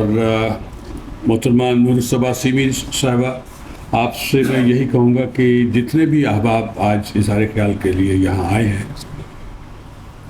اور محترمہ نور الصبا سیمی صاحبہ، آپ سے میں یہی کہوں گا کہ جتنے بھی احباب آج اظہار خیال کے لیے یہاں آئے ہیں،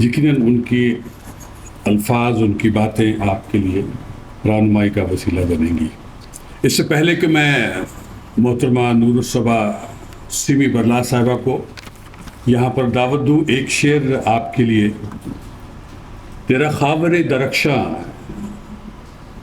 یقیناً ان کی الفاظ، ان کی باتیں آپ کے لیے رہنمائی کا وسیلہ بنیں گی۔ اس سے پہلے کہ میں محترمہ نور الصبا سیمی برلا صاحبہ کو یہاں پر دعوت دوں، ایک شعر آپ کے لیے۔ تیرا خاور درخشاں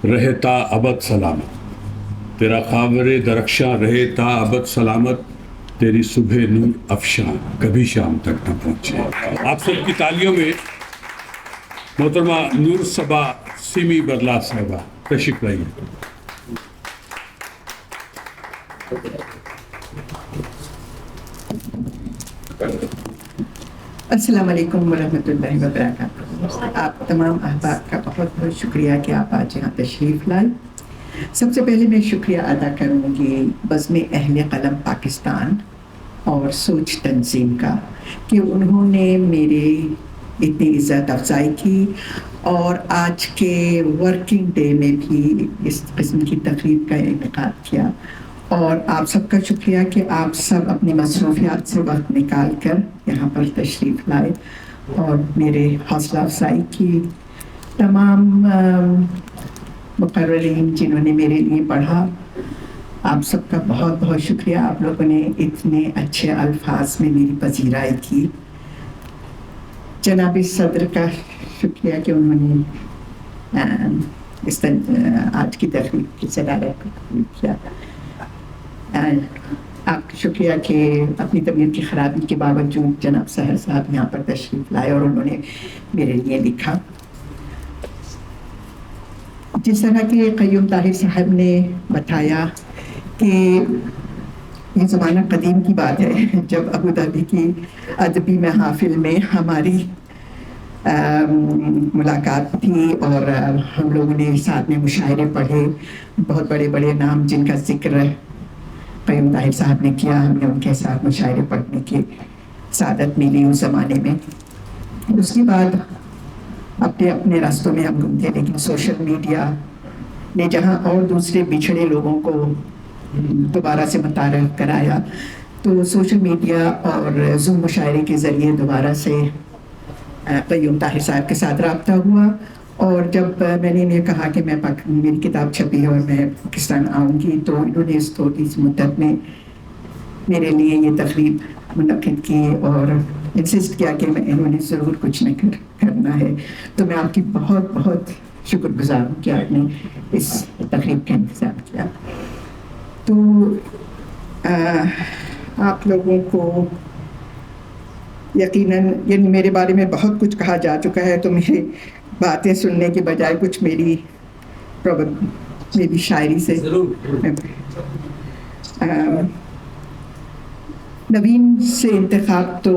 رہے تا ابد سلامت، تیرا خاور درخشاں رہے تا ابد سلامت، تیری صبح نور افشاں کبھی شام تک نہ پہنچے۔ آپ سب کی تالیوں میں محترمہ نور الصبا سیمی برلا صاحبہ تشریف لائیے۔ السلام علیکم ورحمۃ اللہ وبرکاتہ۔ آپ تمام احباب کا بہت بہت شکریہ کہ آپ آج یہاں تشریف لائے۔ سب سے پہلے میں شکریہ ادا کروں گی بزم اہل قلم پاکستان اور سوچ تنظیم کا کہ انہوں نے میرے اتنی عزت افزائی کی اور آج کے ورکنگ ڈے میں بھی اس قسم کی تقریب کا انعقاد کیا، اور آپ سب کا شکریہ کہ آپ سب اپنی مصروفیات سے وقت نکال کر یہاں پر تشریف لائے اور میرے حوصلہ افزائی کی۔ تمام مقررین جنہوں نے میرے لیے پڑھا، آپ سب کا بہت بہت شکریہ۔ آپ لوگوں نے اتنے اچھے الفاظ میں میری پذیرائی کی۔ جناب صدر کا شکریہ کہ انہوں نے آج کی تقریب کی صدارت کیا۔ آپ کا شکریہ کہ اپنی طبیعت کی خرابی کے باوجود جناب سحر صاحب یہاں پر تشریف لائے اور انہوں نے میرے لیے لکھا۔ جس طرح کہ قیوم طاہر صاحب نے بتایا کہ یہ زمانہ قدیم کی بات ہے جب ابوظہبی کی ادبی محافل میں ہماری ملاقات تھی اور ہم لوگوں نے ساتھ میں مشاعرے پڑھے۔ بہت بڑے بڑے نام جن کا ذکر قیوم طاہر صاحب نے کیا، ہم نے ان کے ساتھ مشاعرے پڑھنے کی سعادت ملی اس زمانے میں۔ اس کے بعد اپنے اپنے راستوں میں ہم گھومتے، لیکن سوشل میڈیا نے جہاں اور دوسرے بچھڑے لوگوں کو دوبارہ سے متعارف کرایا، تو سوشل میڈیا اور زوم مشاعرے کے ذریعے دوبارہ سے قیوم طاہر صاحب کے ساتھ رابطہ ہوا۔ اور جب میں نے انہیں کہا کہ میری کتاب چھپی ہے اور میں پاکستان آؤں گی، تو انہوں نے اس تھوڑی سی مدت میں میرے لیے یہ تقریب منعقد کی اور انسسٹ کیا کہ انہوں نے ضرور کچھ نہ کرنا ہے۔ تو میں آپ کی بہت بہت شکر گزار ہوں کہ آپ نے اس تقریب کا انتظام کیا۔ تو آپ لوگوں کو یقیناً یعنی میرے بارے میں بہت کچھ کہا جا چکا ہے، تو میری باتیں سننے کے بجائے کچھ میری شاعری سے نوین سے انتخاب تو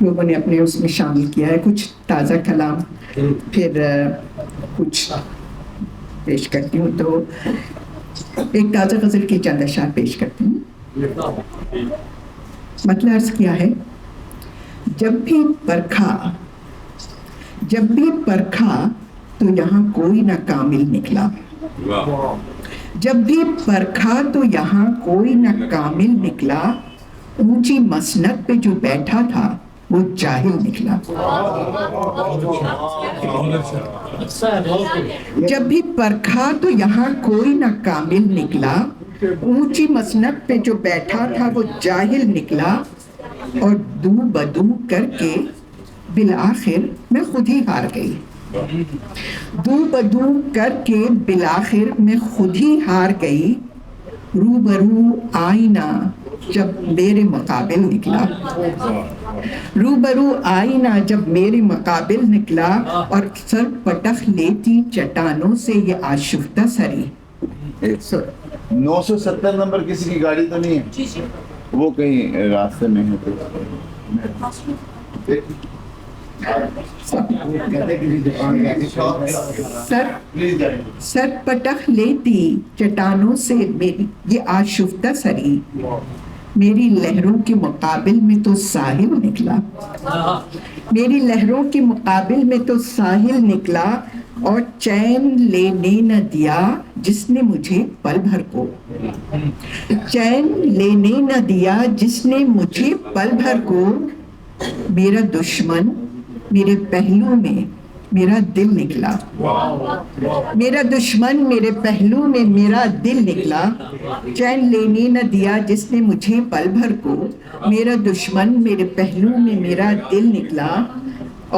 لوگوں نے اپنے اس میں شامل کیا ہے، کچھ تازہ کلام پھر کچھ پیش کرتی ہوں۔ تو ایک تازہ غزل کی چند اشعار پیش کرتی ہوں۔ مطلب عرض کیا ہے، جب بھی پرکھا تو یہاں کوئی نہ کامل نکلا، جب بھی پرکھا تو یہاں کوئی نہ کامل نکلا، اونچی مسند پہ جو بیٹھا تھا وہ جاہل نکلا۔ جب بھی پرکھا تو یہاں کوئی نہ کامل نکلا، اونچی مسند پہ جو بیٹھا تھا وہ جاہل نکلا، اور دو بدو کر کے بالآخر میں خود ہی ہار گئی۔ دو بدو کر کے بالآخر میں خود ہی ہار گئی، روبرو آئینہ جب میرے مقابل نکلا، روبرو آئینہ جب میرے مقابل نکلا، اور سر پٹخ لیتی چٹانوں سے یہ آشفتہ سری۔ 970 نمبر کسی کی گاڑی تو نہیں ہے؟ وہ کہیں راستے میں ہے تو سر پٹخ لیتی چٹانوں سے میری یہ آشفتہ سری، میری لہروں کے مقابل میں تو ساحل نکلا، میری لہروں کے مقابل میں تو ساحل نکلا، اور چین لینے نہ دیا جس نے مجھے پل بھر کو، چین لینے نہ دیا جس نے مجھے پل بھر کو، میرا دشمن میرے پہلو میں میرا دل نکلا، میرا دشمن میرے پہلو میں میرا دل نکلا، چین لینے نہ دیا جس نے مجھے پل بھر کو، میرا دشمن میرے پہلو میں میرا دل نکلا،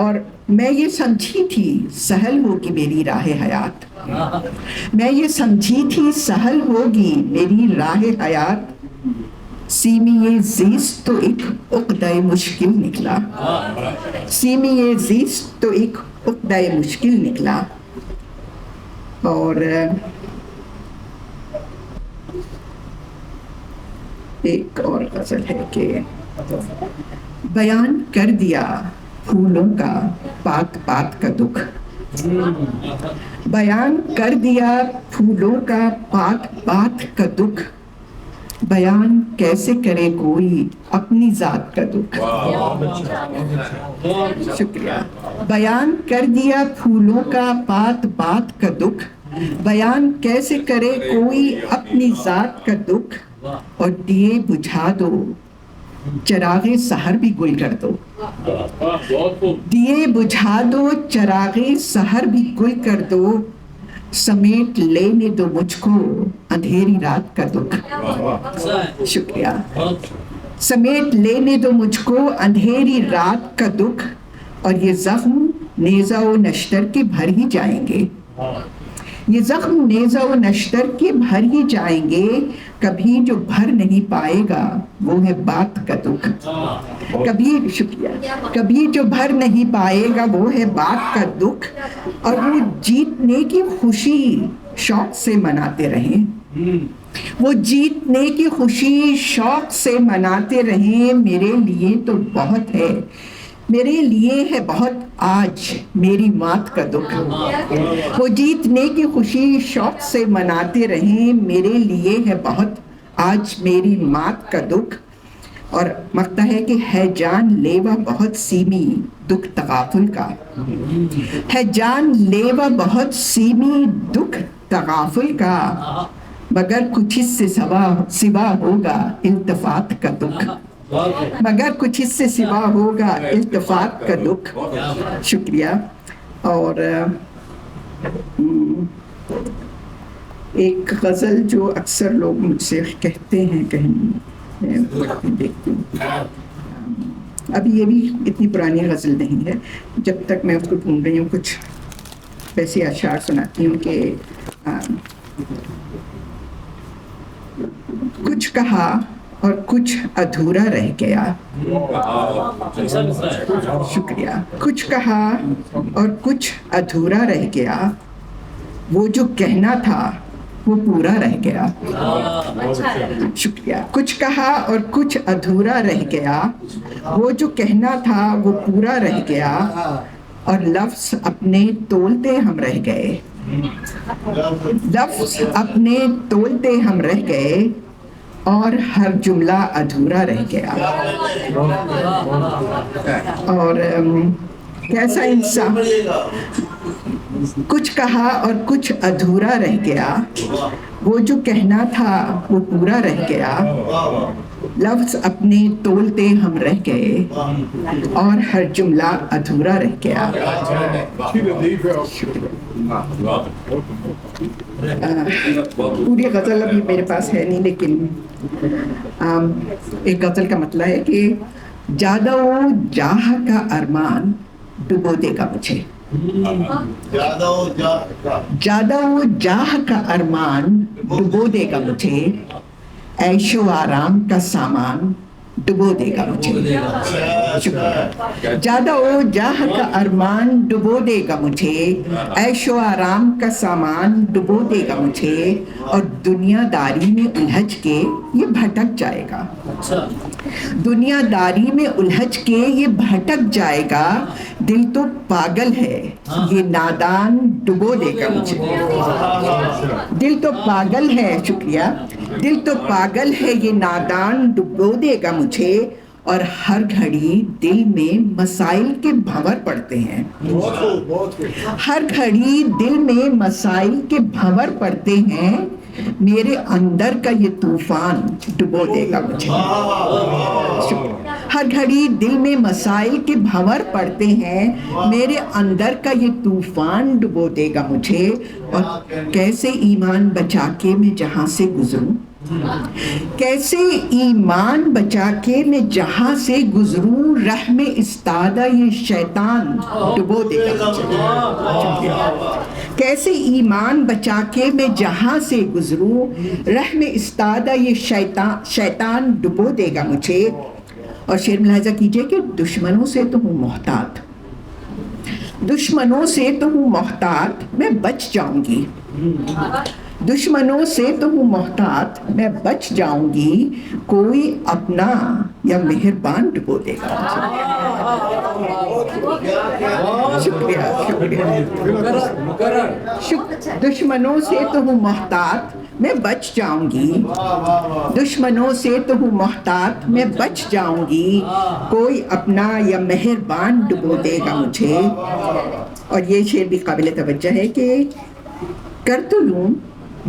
اور میں یہ سمجھی تھی سہل ہوگی میری راہ حیات، میں یہ سمجھی تھی سہل ہوگی میری راہ حیات، سیمی زیست تو ایک عقدہ مشکل نکلا، سیمی زیست تو ایک عقدہ مشکل نکلا۔ اور ایک اور غزل ہے کہ بیان کر دیا پھولوں کا پات پات کا دکھ، بیان کر دیا پھولوں کا پات پات کا دکھ، بیان کیسے کرے کوئی اپنی ذات کا دکھ، شکریہ، بیان کر دیا پھولوں کا پات پات کا دکھ، بیان کیسے کرے کوئی اپنی ذات کا دکھ، اور دیے بجھا دو چراغ سحر بھی گل کر دو، دیے بجھا دو چراغ سحر بھی گل کر دو، سمیٹ لینے دو مجھ کو اندھیری رات کا دکھ، شکریہ، سمیٹ لینے دو مجھ کو اندھیری رات کا دکھ، اور یہ زخم نیزہ و نشتر کے بھر ہی جائیں گے، یہ زخم نیزہ و نشتر کے بھر ہی جائیں گے، کبھی جو بھر نہیں پائے گا وہ ہے بات کا دکھ، کبھی، شکریہ، کبھی جو بھر نہیں پائے گا وہ ہے بات کا دکھ، اور وہ جیتنے کی خوشی شوق سے مناتے رہیں، وہ جیتنے کی خوشی شوق سے مناتے رہیں، میرے لیے تو بہت ہے، میرے لیے ہے بہت آج میری مات کا دکھ، وہ جیتنے کی خوشی شوق سے مناتے رہیں، میرے لیے ہے بہت آج میری مات کا دکھ، اور مقطع ہے کہ ہے جان لیوا بہت سیمی دکھ تغافل کا، ہے جان لیوا بہت سیمی دکھ تغافل کا، مگر کچھ اس سے سوا ہوگا التفات کا دکھ، مگر کچھ اس سے سوا ہوگا التفات کا دکھ، شکریہ۔ اور ایک غزل جو اکثر لوگ مجھ سے کہتے ہیں، کہیں دیکھتی ہوں، ابھی یہ بھی اتنی پرانی غزل نہیں ہے، جب تک میں اس کو ڈھونڈ رہی ہوں کچھ ویسے اشعار سناتی ہوں کہ کچھ کہا اور کچھ ادھورا رہ گیا، شکریہ، کچھ کہا اور کچھ ادھورا رہ گیا، وہ جو کہنا تھا وہ پورا رہ گیا، شکریہ، کچھ کہا اور کچھ ادھورا رہ گیا، وہ جو کہنا تھا وہ پورا رہ گیا، اور لفظ اپنے تولتے ہم رہ گئے، لفظ اپنے تولتے ہم رہ گئے، اور ہر جملہ ادھورا رہ گیا، اور کیسا انسان، کچھ کہا اور کچھ ادھورا رہ گیا، وہ جو کہنا تھا وہ پورا رہ گیا، لفظ اپنے تولتے ہم رہ گئے، اور ہر جملہ ادھورا رہ گیا۔ پوری غزل ابھی میرے پاس ہے نہیں، لیکن ایک غزل کا مطلب ہے کہ جادہ و جاہ کا ارمان ڈبو دے گا مجھے، جادہ و جاہ کا ارمان ڈبو دے گا مجھے، عیش و آرام کا سامان ڈبو دے گا مجھے، جادہ و جاہ کا ارمان ڈبو دے گا مجھے، عیش و آرام کا سامان ڈبو دے گا مجھے، اور دنیا داری میں الجھ کے یہ بھٹک جائے گا، دنیا داری میں الجھ کے یہ بھٹک جائے گا، دل تو پاگل ہے یہ نادان ڈبو دے گا مجھے، دل تو پاگل ہے، شکریہ، دل تو پاگل ہے یہ نادان ڈبو دے گا مجھے، اور ہر گھڑی دل میں مسائل کے بھنور پڑتے ہیں. ہر گھڑی دل میں مسائل کے بھنور پڑتے ہیں. میرے اندر کا یہ طوفان ڈبو دے گا مجھے. ہر گھڑی دل میں مسائل کے بھنور پڑتے ہیں. میرے اندر کا یہ طوفان ڈبو دے گا مجھے. اور کیسے ایمان بچا کے میں جہاں سے گزروں, کیسے ایمان بچا کے میں جہاں سے گزروں, رہ میں استادہ یہ شیطان ڈبو دے گا مجھے. کیسے ایمان بچا کے میں جہاں سے گزروں, رہ میں استادہ یہ شیطان ڈبو دے گا مجھے. اور شعر ملاحظہ کیجئے کہ دشمنوں سے تو ہوں محتاط, دشمنوں سے تو ہوں محتاط, میں بچ جاؤں گی. دشمنوں سے تو ہوں محتاط, میں بچ جاؤں گی. کوئی اپنا یا مہربان ڈبو دے گا. شکریہ. دشمنوں سے تو ہوں محتاط, میں بچ جاؤں گی. دشمنوں سے تو ہوں محتاط, میں بچ جاؤں گی. کوئی اپنا یا مہربان ڈبو دے گا مجھے. اور یہ شعر بھی قابل توجہ ہے کہ کر تو لوں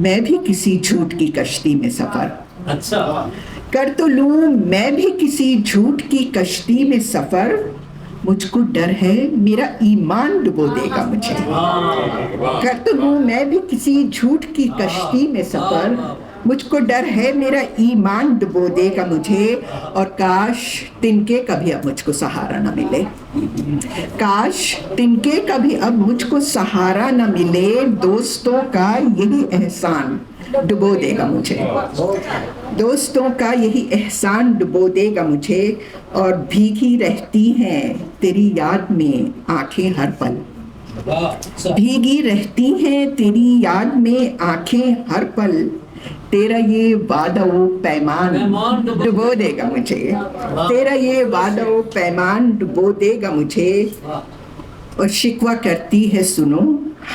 میں بھی کسی جھوٹ کی کشتی میں سفر. کر تو لوں میں بھی کسی جھوٹ کی کشتی میں سفر. مجھ کو ڈر ہے میرا ایمان ڈبو دے گا مجھے. کر تو لوں میں بھی کسی جھوٹ کی کشتی میں سفر. مجھ کو ڈر ہے میرا ایمان ڈبو دے گا مجھے. اور کاش تنکے کبھی اب مجھ کو سہارا نہ ملے. کاش تنکے کبھی اب مجھ کو سہارا نہ ملے. دوستوں کا یہی احسان ڈبو دے گا مجھے. دوستوں کا یہی احسان ڈبو دے گا مجھے. اور بھیگی رہتی ہیں تیری یاد میں آنکھیں ہر پل. بھیگی رہتی ہیں تیری یاد میں آنکھیں ہر پل. تیرا یہ وعدہ و پیمان ڈبو دے گا مجھے. تیرا یہ وعدہ و پیمان ڈبو دے گا مجھے. اور شکوہ کرتی ہے سنو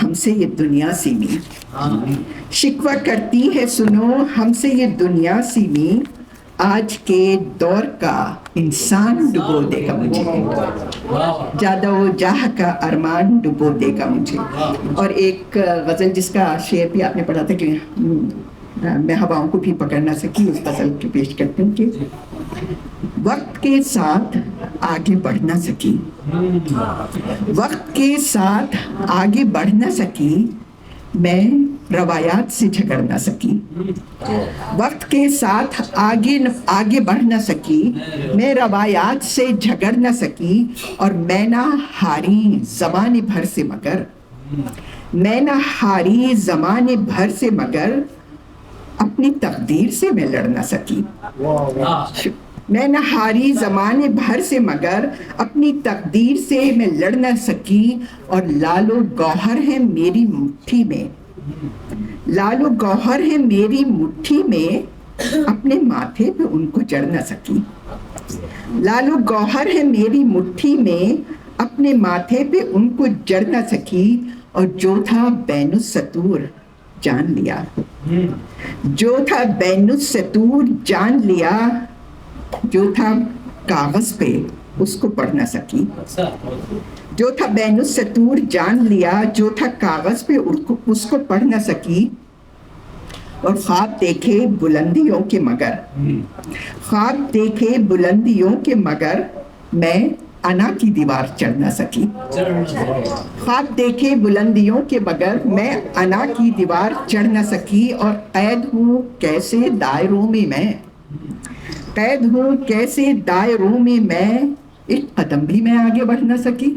ہم سے یہ دنیا سیمی. شکوہ کرتی ہے سنو ہم سے یہ دنیا سیمی. آج کے دور کا انسان ڈبو دے گا مجھے. جادہ و جاہ کا ارمان ڈبو دے گا مجھے. اور ایک غزل جس کا شعر بھی آپ نے پڑھا تھا کہ میں ہواؤں کو بھی پکڑ نہ سکی, اس غزل کی پیش کرتی ہوں کہ وقت کے ساتھ آگے بڑھ نہ سکی. وقت کے ساتھ آگے بڑھ نہ سکی. میں روایات سے جھگڑ نہ سکی. وقت کے ساتھ آگے بڑھ نہ سکی. میں روایات سے جھگڑ نہ سکی. اور میں نہ ہاری زمانے بھر سے مگر. میں نہ ہاری زمانے بھر سے مگر. اپنی تقدیر سے میں لڑ نہ سکی. میں نہ ہاری زمانے بھر سے مگر. اپنی تقدیر سے میں لڑ نہ سکی. اور لال و گوہر ہے میری مٹھی میں. لال و گوہر ہے میری مٹھی میں. اپنے ماتھے پہ ان کو جڑ نہ سکی. لال و گوہر ہے میری مٹھی میں. اپنے ماتھے پہ ان کو جڑ نہ سکی. اور جو تھا بین السطور جان لیا. جو تھا بین السطور جان لیا. جو تھا کاغذ پہ اس کو پڑھ نہ سکی. جو تھا بین السطور جان لیا. جو تھا کاغذ پہ اس کو پڑھ نہ سکی. اور خواب دیکھے بلندیوں کے مگر. خواب دیکھے بلندیوں کے مگر. میں انا کی دیوار چڑھ نہ سکی. خواب دیکھے بلندیوں کے مگر. میں انا کی دیوار چڑھ نہ سکی. اور قید ہوں کیسے دائروں میں میں. قید ہوں کیسے دائروں میں میں. ایک قدم بھی میں آگے بڑھ نہ سکی.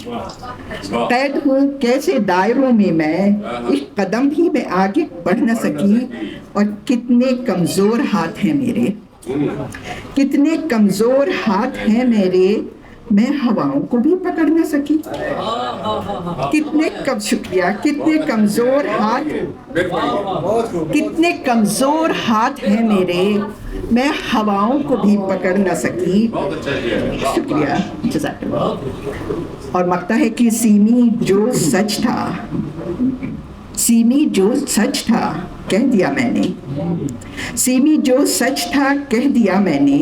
قید ہوں کیسے دائروں میں میں. ایک قدم بھی میں آگے بڑھ نہ سکی. اور کتنے کمزور ہاتھ ہیں میرے. کتنے کمزور ہاتھ ہیں میرے. میں ہواؤں کو بھی پکڑ نہ سکی. شکریہ. کتنے کمزور ہاتھ. کتنے کمزور ہاتھ ہیں میرے. میں ہواؤں کو بھی پکڑ نہ سکی. شکریہ. جزاک اللہ. اور مقطع ہے کہ سیمی جو سچ تھا. سیمی جو سچ تھا کہہ دیا میں نے. سیمی جو سچ تھا کہہ دیا میں نے.